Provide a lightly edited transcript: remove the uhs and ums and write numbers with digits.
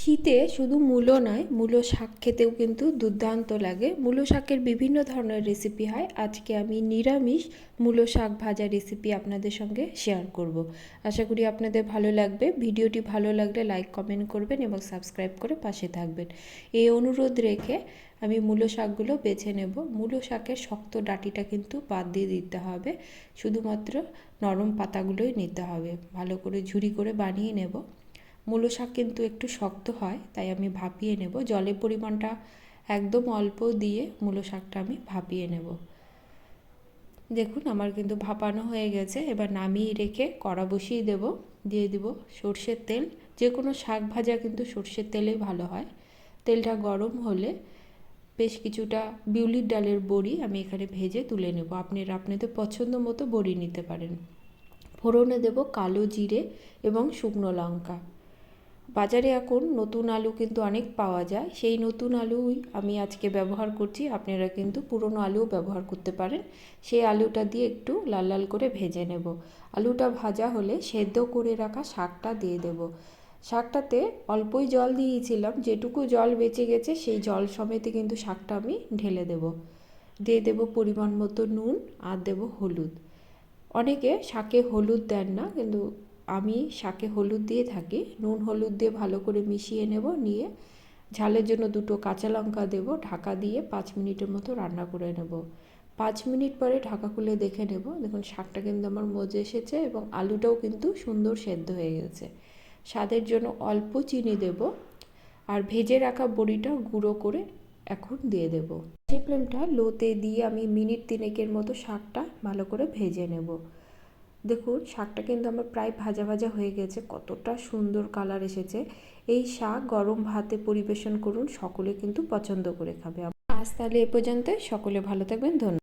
শীতে শুধু মূলো নয়, মূলো শাক খেতেও কিন্তু দুর্দান্ত লাগে। মূলো শাকের বিভিন্ন ধরনের রেসিপি হয়। আজকে আমি নিরামিষ মূলো শাক ভাজা রেসিপি আপনাদের সঙ্গে শেয়ার করব। আশা করি আপনাদের ভালো লাগবে। ভিডিওটি ভালো লাগলে লাইক কমেন্ট করবেন এবং সাবস্ক্রাইব করে পাশে থাকবেন। এই অনুরোধ রেখে আমি মূলো শাকগুলো বেছে নেব। মূলো শাকের শক্ত ডাঁটিটা কিন্তু বাদ দিয়ে দিতে হবে, শুধুমাত্র নরম পাতাগুলোই নিতে হবে। ভালো করে ঝুরি করে বানিয়ে নেব। মূলো শাক কিন্তু একটু শক্ত হয়, তাই আমি ভাপিয়ে নেব। জলের পরিমাণটা একদম অল্প দিয়ে মূলো শাকটা আমি ভাপিয়ে নেব। দেখুন আমার কিন্তু ভাপানো হয়ে গেছে। এবার নামিয়ে রেখে কড়া বসিয়ে দেব। দিয়ে দিব সর্ষের তেল। যে কোনো শাক ভাজা কিন্তু সর্ষের তেলেই ভালো হয়। তেলটা গরম হলে বেশ কিছুটা বিউলির ডালের বড়ি আমি এখানে ভেজে তুলে নেব। আপনাদের পছন্দ মতো বড়ি নিতে পারেন। ফোড়নে দেব কালো জিরে এবং শুকনো লঙ্কা। বাজারে এখন নতুন আলু কিন্তু অনেক পাওয়া যায়, সেই নতুন আলুই আমি আজকে ব্যবহার করছি। আপনারা কিন্তু পুরনো আলুও ব্যবহার করতে পারেন। সেই আলুটা দিয়ে একটু লাল লাল করে ভেজে নেব। আলুটা ভাজা হলে সেদ্ধ করে রাখা শাকটা দিয়ে দেব। শাকটাতে অল্পই জল দিয়েছিলাম, যেটুকু জল বেঁচে গেছে সেই জল সমেতে কিন্তু শাকটা আমি ঢেলে দেব। দিয়ে দেব পরিমাণ মতো নুন আর দেব হলুদ। অনেকে শাকে হলুদ দেন না, কিন্তু আমি শাকে হলুদ দিয়ে থাকি। নুন হলুদ দিয়ে ভালো করে মিশিয়ে নেব। নিয়ে ঝালের জন্য দুটো কাঁচা লঙ্কা দেব। ঢাকা দিয়ে 5 মিনিটের মতো রান্না করে নেব। 5 মিনিট পরে ঢাকা খুলে দেখে নেব। দেখুন শাকটা কিন্তু আমার মজে এসেছে এবং আলুটাও কিন্তু সুন্দর সেদ্ধ হয়ে গেছে। স্বাদের জন্য অল্প চিনি দেব আর ভেজে রাখা বড়িটা গুঁড়ো করে এখন দিয়ে দেব। সেই ফ্লেমটা লোতে দিয়ে আমি মিনিট 3 মতো শাকটা ভালো করে ভেজে নেব। দেখুন শাকটা কিন্তু আমার প্রায় ভাজা ভাজা হয়ে গেছে। কতটা সুন্দর কালার এসেছে। এই শাক গরম ভাতে পরিবেশন করুন, সকলে কিন্তু পছন্দ করে খাবে। আজ তাহলে এ পর্যন্ত। সকলে ভালো থাকবেন। ধন্যবাদ।